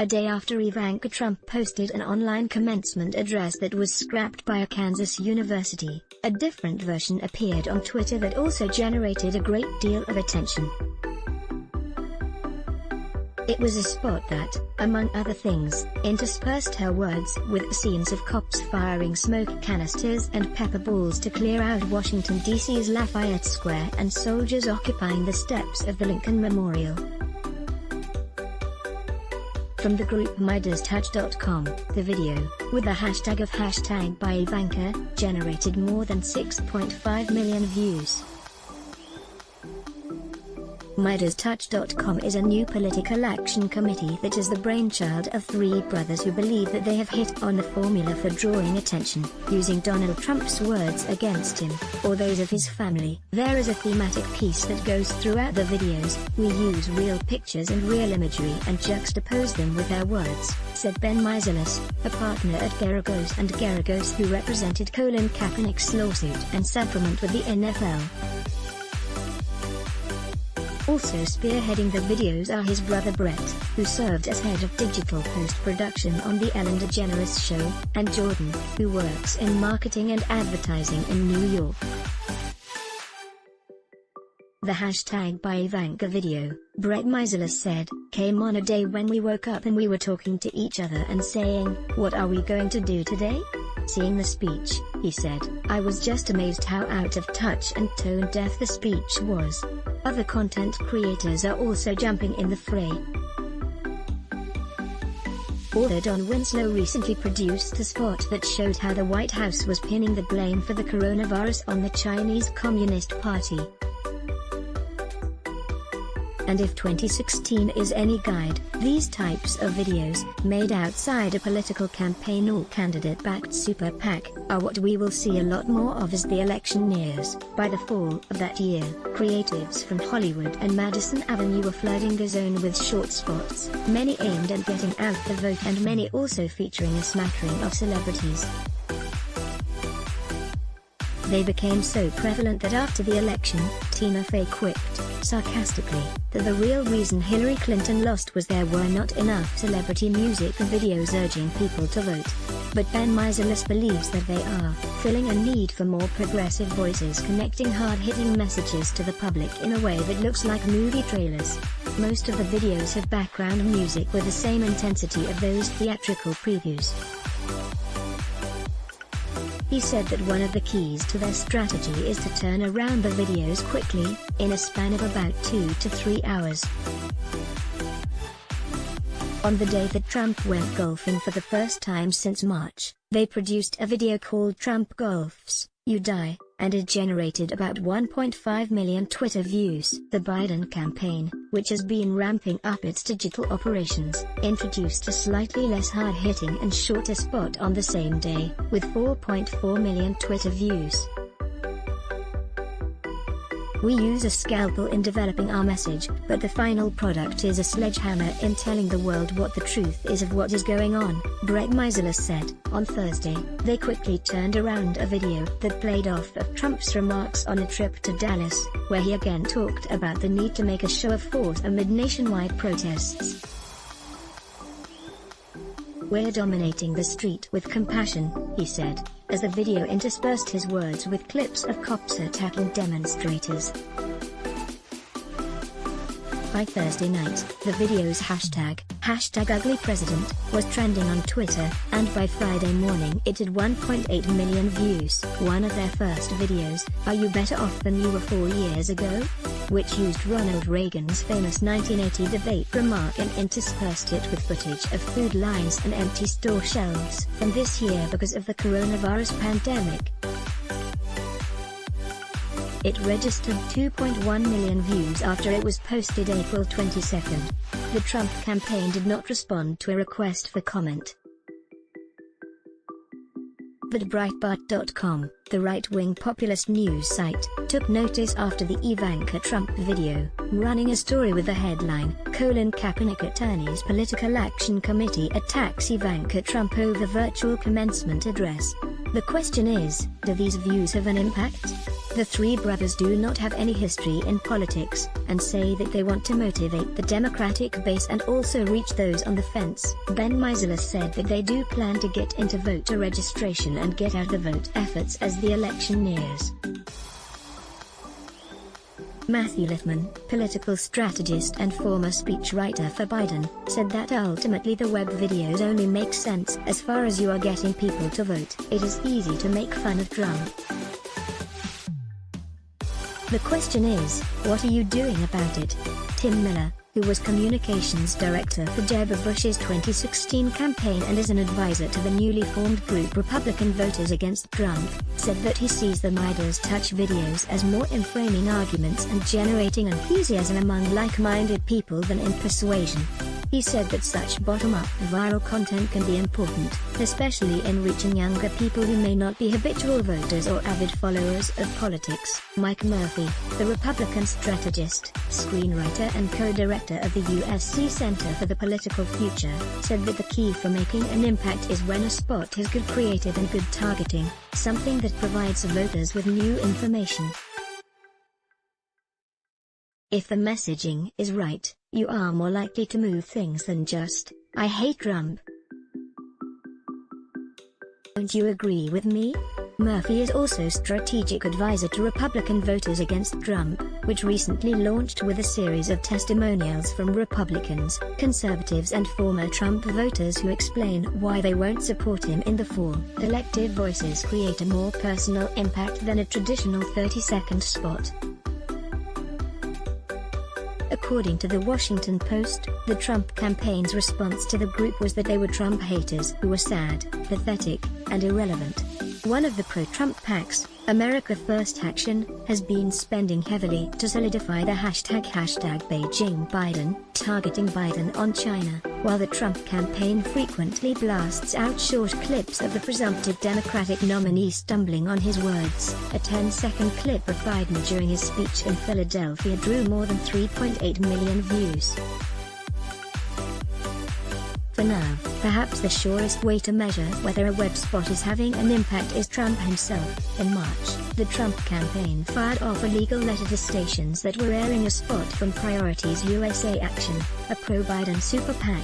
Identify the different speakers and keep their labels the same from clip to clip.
Speaker 1: a day after Ivanka Trump posted an online commencement address that was scrapped by a Kansas university. A different version appeared on Twitter that also generated a great deal of attention. It was a spot that, among other things, interspersed her words with scenes of cops firing smoke canisters and pepper balls to clear out Washington, D.C.'s Lafayette Square and soldiers occupying the steps of the Lincoln Memorial. From the group MeidasTouch.com, the video, with the hashtag of #ByIvanka, generated more than 6.5 million views. MeidasTouch.com is a new political action committee that is the brainchild of three brothers who believe that they have hit on the formula for drawing attention, using Donald Trump's words against him, or those of his family. There is a thematic piece that goes throughout the videos. We use real pictures and real imagery and juxtapose them with our words, said Ben Meiselas, a partner at Geragos & Geragos who represented Colin Kaepernick's lawsuit and settlement with the NFL. Also spearheading the videos are his brother Brett, who served as head of digital post-production on The Ellen DeGeneres Show, and Jordan, who works in marketing and advertising in New York. The #ByIvanka video, Brett Meiselas said, came on a day when we woke up and we were talking to each other and saying, what are we going to do today? Seeing the speech, he said, I was just amazed how out of touch and tone deaf the speech was. Other content creators are also jumping in the fray. Author Don Winslow recently produced a spot that showed how the White House was pinning the blame for the coronavirus on the Chinese Communist Party. And if 2016 is any guide, these types of videos, made outside a political campaign or candidate-backed super PAC, are what we will see a lot more of as the election nears. By the fall of that year, creatives from Hollywood and Madison Avenue were flooding the zone with short spots, many aimed at getting out the vote and many also featuring a smattering of celebrities. They became so prevalent that after the election, Tina Fey quipped, sarcastically, that the real reason Hillary Clinton lost was there were not enough celebrity music videos urging people to vote. But Ben Meiselas believes that they are, filling a need for more progressive voices connecting hard-hitting messages to the public in a way that looks like movie trailers. Most of the videos have background music with the same intensity of those theatrical previews. He said that one of the keys to their strategy is to turn around the videos quickly, in a span of about 2 to 3 hours. On the day that Trump went golfing for the first time since March, they produced a video called Trump Golfs, You Die, and it generated about 1.5 million Twitter views. The Biden campaign, which has been ramping up its digital operations, introduced a slightly less hard-hitting and shorter spot on the same day, with 4.4 million Twitter views. We use a scalpel in developing our message, but the final product is a sledgehammer in telling the world what the truth is of what is going on, Brett Meiselas said. On Thursday, they quickly turned around a video that played off of Trump's remarks on a trip to Dallas, where he again talked about the need to make a show of force amid nationwide protests. We're dominating the street with compassion, he said, as the video interspersed his words with clips of cops attacking demonstrators. By Thursday night, the video's #UglyPresident, was trending on Twitter, and by Friday morning it had 1.8 million views. One of their first videos, Are You Better Off Than You Were 4 Years Ago?, which used Ronald Reagan's famous 1980 debate remark and interspersed it with footage of food lines and empty store shelves from this year because of the coronavirus pandemic. It registered 2.1 million views after it was posted April 22. The Trump campaign did not respond to a request for comment. But Breitbart.com, the right-wing populist news site, took notice after the Ivanka Trump video, running a story with the headline, Colin Kaepernick Attorney's Political Action Committee Attacks Ivanka Trump Over Virtual Commencement Address. The question is, do these views have an impact? The three brothers do not have any history in politics, and say that they want to motivate the Democratic base and also reach those on the fence. Ben Meisler said that they do plan to get into voter registration and get out the vote efforts as the election nears. Matthew Lithman, political strategist and former speechwriter for Biden, said that ultimately the web videos only make sense as far as you are getting people to vote. It is easy to make fun of Trump. The question is, what are you doing about it? Tim Miller, who was communications director for Jeb Bush's 2016 campaign and is an advisor to the newly formed group Republican Voters Against Trump, said that he sees the Midas Touch videos as more in framing arguments and generating enthusiasm among like-minded people than in persuasion. He said that such bottom-up viral content can be important, especially in reaching younger people who may not be habitual voters or avid followers of politics. Mike Murphy, the Republican strategist, screenwriter and co-director of the USC Center for the Political Future, said that the key for making an impact is when a spot has good creative and good targeting, something that provides voters with new information. If the messaging is right, you are more likely to move things than just, "I hate Trump." Don't you agree with me? Murphy is also strategic advisor to Republican Voters Against Trump, which recently launched with a series of testimonials from Republicans, conservatives and former Trump voters who explain why they won't support him in the fall. Elected voices create a more personal impact than a traditional 30-second spot. According to the Washington Post, the Trump campaign's response to the group was that they were Trump haters who were sad, pathetic, and irrelevant. One of the pro-Trump PACs, America First Action, has been spending heavily to solidify the hashtag #BeijingBiden, targeting Biden on China, while the Trump campaign frequently blasts out short clips of the presumptive Democratic nominee stumbling on his words. A 10-second clip of Biden during his speech in Philadelphia drew more than 3.8 million views. For now, perhaps the surest way to measure whether a web spot is having an impact is Trump himself. In March, the Trump campaign fired off a legal letter to stations that were airing a spot from Priorities USA Action, a pro-Biden super PAC.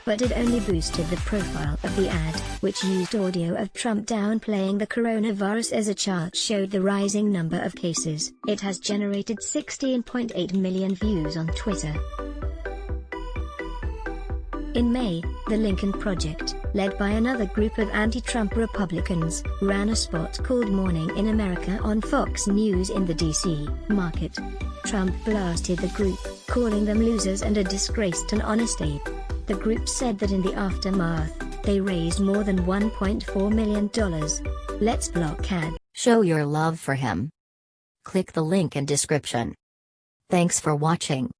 Speaker 1: But it only boosted the profile of the ad, which used audio of Trump downplaying the coronavirus as a chart showed the rising number of cases. It has generated 16.8 million views on Twitter. In May, the Lincoln Project, led by another group of anti-Trump Republicans, ran a spot called Morning in America on Fox News in the D.C. market. Trump blasted the group, calling them losers and a disgrace to an honest ape. The group said that in the aftermath, they raised more than $1.4 million. Let's block ad.
Speaker 2: Show your love for him. Click the link in description. Thanks for watching.